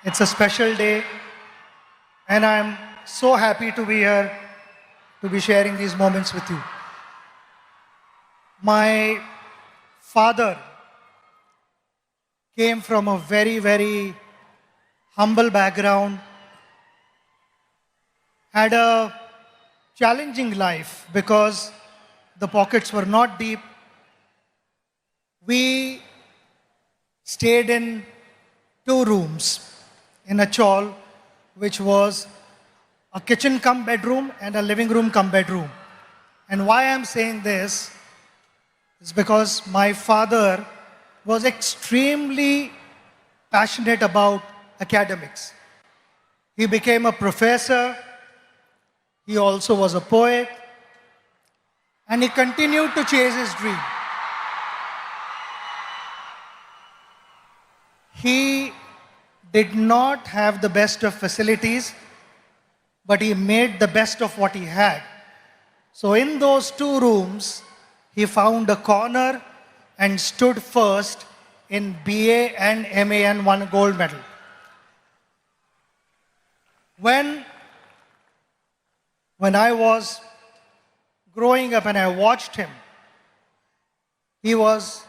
It's a special day, and I'm so happy to be here to be sharing these moments with you. My father came from a very, very humble background, had a challenging life because the pockets were not deep. We stayed in 2 rooms in a chawl, which was a kitchen cum bedroom and a living room cum bedroom. And why I'm saying this is because my father was extremely passionate about academics. He became a professor, he also was a poet, and he continued to chase his dream. He did not have the best of facilities, but he made the best of what he had. So in those 2 rooms, he found a corner and stood first in BA and MA and won a gold medal. When I was growing up and I watched him, he was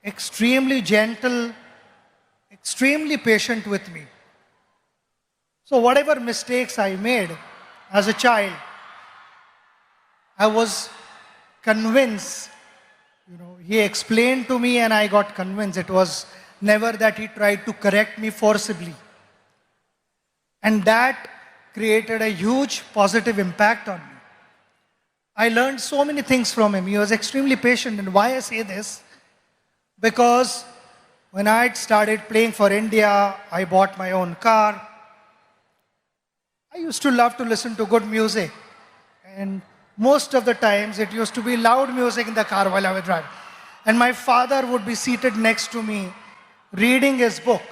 extremely gentle, extremely patient with me. So whatever mistakes I made as a child, I was convinced, he explained to me and I got convinced. It was never that he tried to correct me forcibly. And that created a huge positive impact on me. I learned so many things from him. He was extremely patient. And why I say this? Because when I started playing for India, I bought my own car. I used to love to listen to good music. And most of the times, it used to be loud music in the car while I was driving. And my father would be seated next to me, reading his book.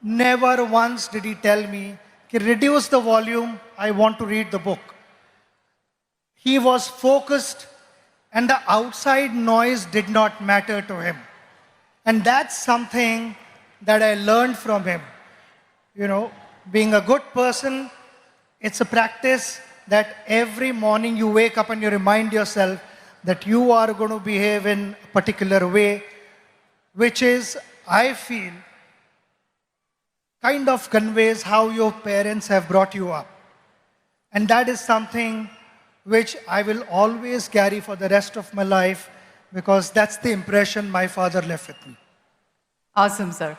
Never once did he tell me, reduce the volume, I want to read the book. He was focused, and the outside noise did not matter to him. And that's something that I learned from him. Being a good person, it's a practice that every morning you wake up and you remind yourself that you are going to behave in a particular way, which is, I feel, kind of conveys how your parents have brought you up. And that is something which I will always carry for the rest of my life, because that's the impression my father left with me. Awesome, sir.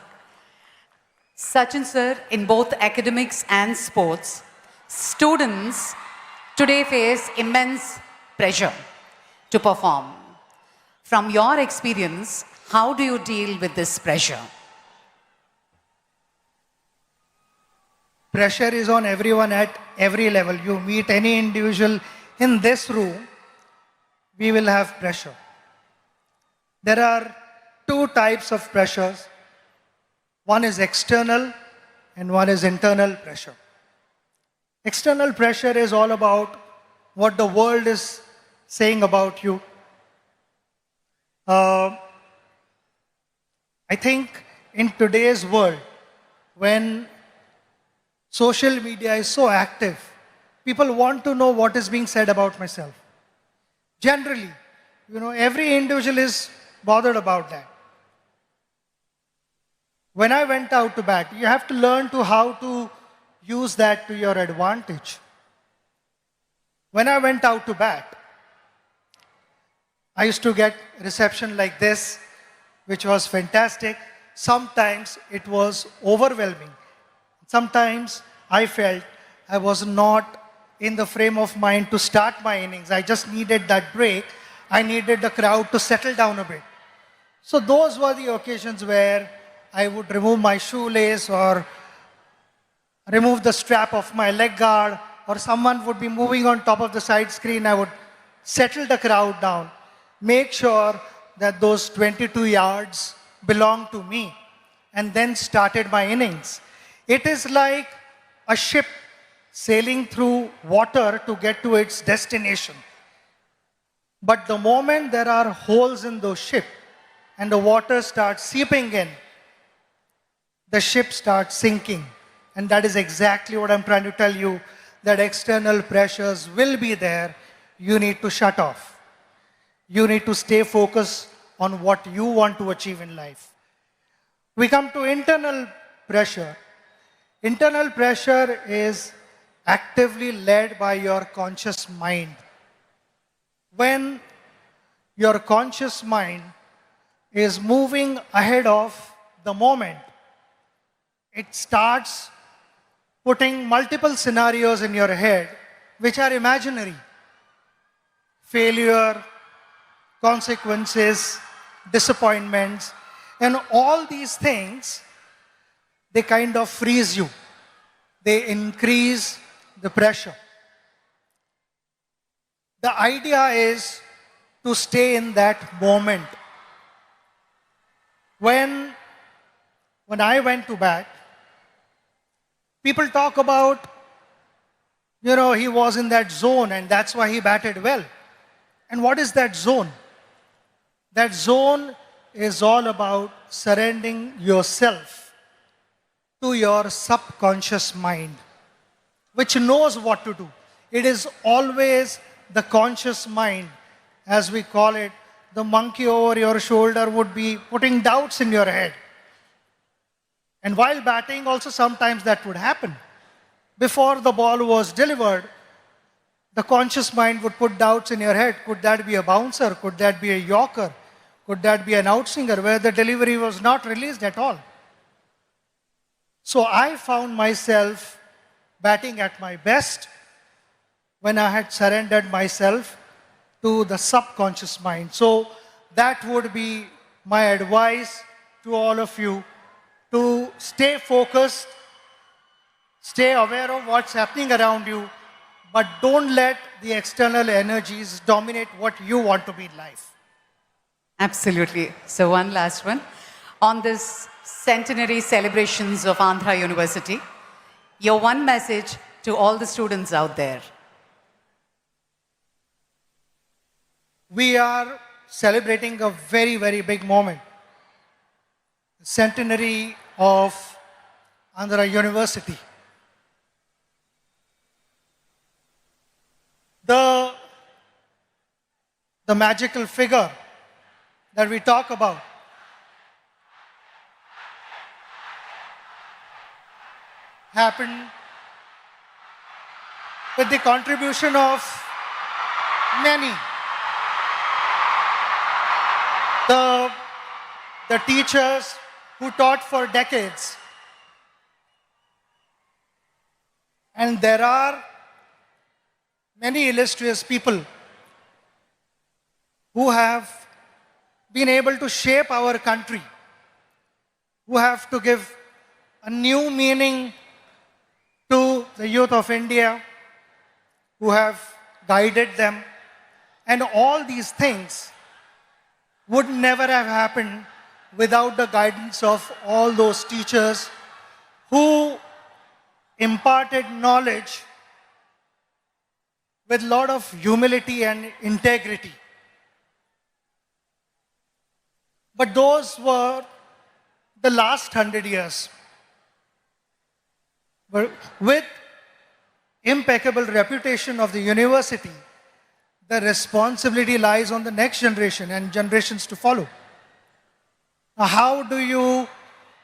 Sachin sir, in both academics and sports, students today face immense pressure to perform. From your experience, how do you deal with this pressure? Pressure is on everyone at every level. You meet any individual in this room, we will have pressure. There are 2 types of pressures. One is external and one is internal pressure. External pressure is all about what the world is saying about you. I think in today's world, when social media is so active, people want to know what is being said about myself. Generally, every individual is bothered about that. When I went out to bat, you have to learn how to use that to your advantage. When I went out to bat, I used to get reception like this, which was fantastic. Sometimes it was overwhelming. Sometimes I felt I was not in the frame of mind to start my innings. I just needed that break. I needed the crowd to settle down a bit. So those were the occasions where I would remove my shoelace or remove the strap of my leg guard, or someone would be moving on top of the side screen. I would settle the crowd down, make sure that those 22 yards belong to me, and then started my innings. It is like a ship sailing through water to get to its destination. But the moment there are holes in the ship and the water starts seeping in, the ship starts sinking. And that is exactly what I'm trying to tell you, that external pressures will be there. You need to shut off. You need to stay focused on what you want to achieve in life. We come to internal pressure. Internal pressure is actively led by your conscious mind. When your conscious mind is moving ahead of the moment, it starts putting multiple scenarios in your head which are imaginary. Failure, consequences, disappointments, and all these things, they kind of freeze you. They increase the pressure. The idea is to stay in that moment. When I went to bat, people talk about, he was in that zone and that's why he batted well. And what is that zone? That zone is all about surrendering yourself to your subconscious mind, which knows what to do. It is always the conscious mind, as we call it. The monkey over your shoulder would be putting doubts in your head. And while batting, also sometimes that would happen. Before the ball was delivered, the conscious mind would put doubts in your head. Could that be a bouncer? Could that be a yorker? Could that be an outswinger where the delivery was not released at all? So I found myself batting at my best when I had surrendered myself to the subconscious mind. So that would be my advice to all of you, to stay focused, stay aware of what's happening around you, but don't let the external energies dominate what you want to be in life. Absolutely. So one last one. On this centenary celebrations of Andhra University, your one message to all the students out there. We are celebrating a very, very big moment. The centenary of Andhra University. The magical figure that we talk about happened with the contribution of many. The teachers who taught for decades. And there are many illustrious people who have been able to shape our country, who have to give a new meaning to the youth of India, who have guided them. And all these things would never have happened without the guidance of all those teachers who imparted knowledge with a lot of humility and integrity. But those were the last 100 years. But with impeccable reputation of the university, the responsibility lies on the next generation and generations to follow. Now, how do you,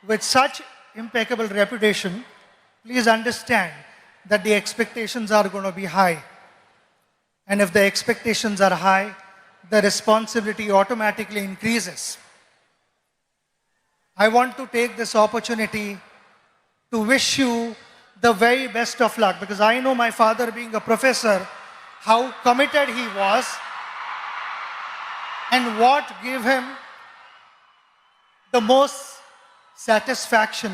with such impeccable reputation, please understand that the expectations are going to be high. And if the expectations are high, the responsibility automatically increases. I want to take this opportunity to wish you the very best of luck, because I know my father, being a professor, how committed he was and what gave him the most satisfaction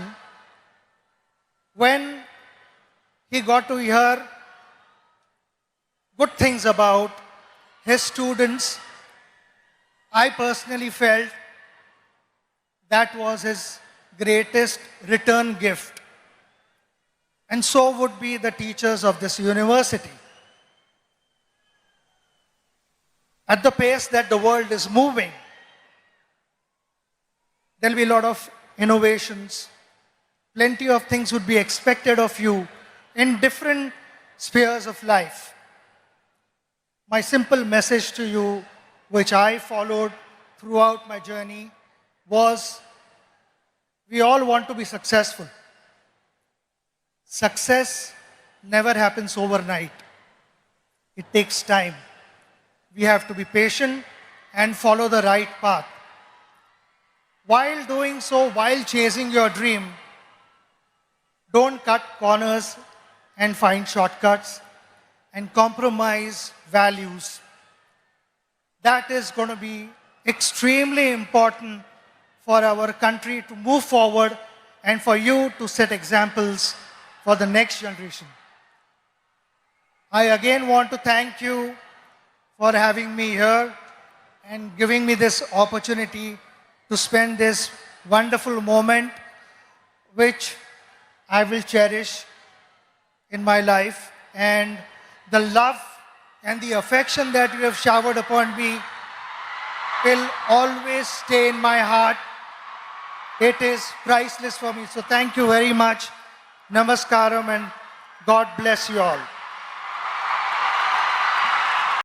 when he got to hear good things about his students. I personally felt that was his greatest return gift. And so would be the teachers of this university. At the pace that the world is moving, there will be a lot of innovations, Plenty of things would be expected of you in different spheres of life. My simple message to you, which I followed throughout my journey, was we all want to be successful. Success never happens overnight. It takes time. We have to be patient and follow the right path. While doing so, while chasing your dream, don't cut corners and find shortcuts and compromise values. That is going to be extremely important for our country to move forward and for you to set examples for the next generation. I again want to thank you for having me here and giving me this opportunity to spend this wonderful moment, which I will cherish in my life. And the love and the affection that you have showered upon me will always stay in my heart. It is priceless for me. So thank you very much. Namaskaram and God bless you all.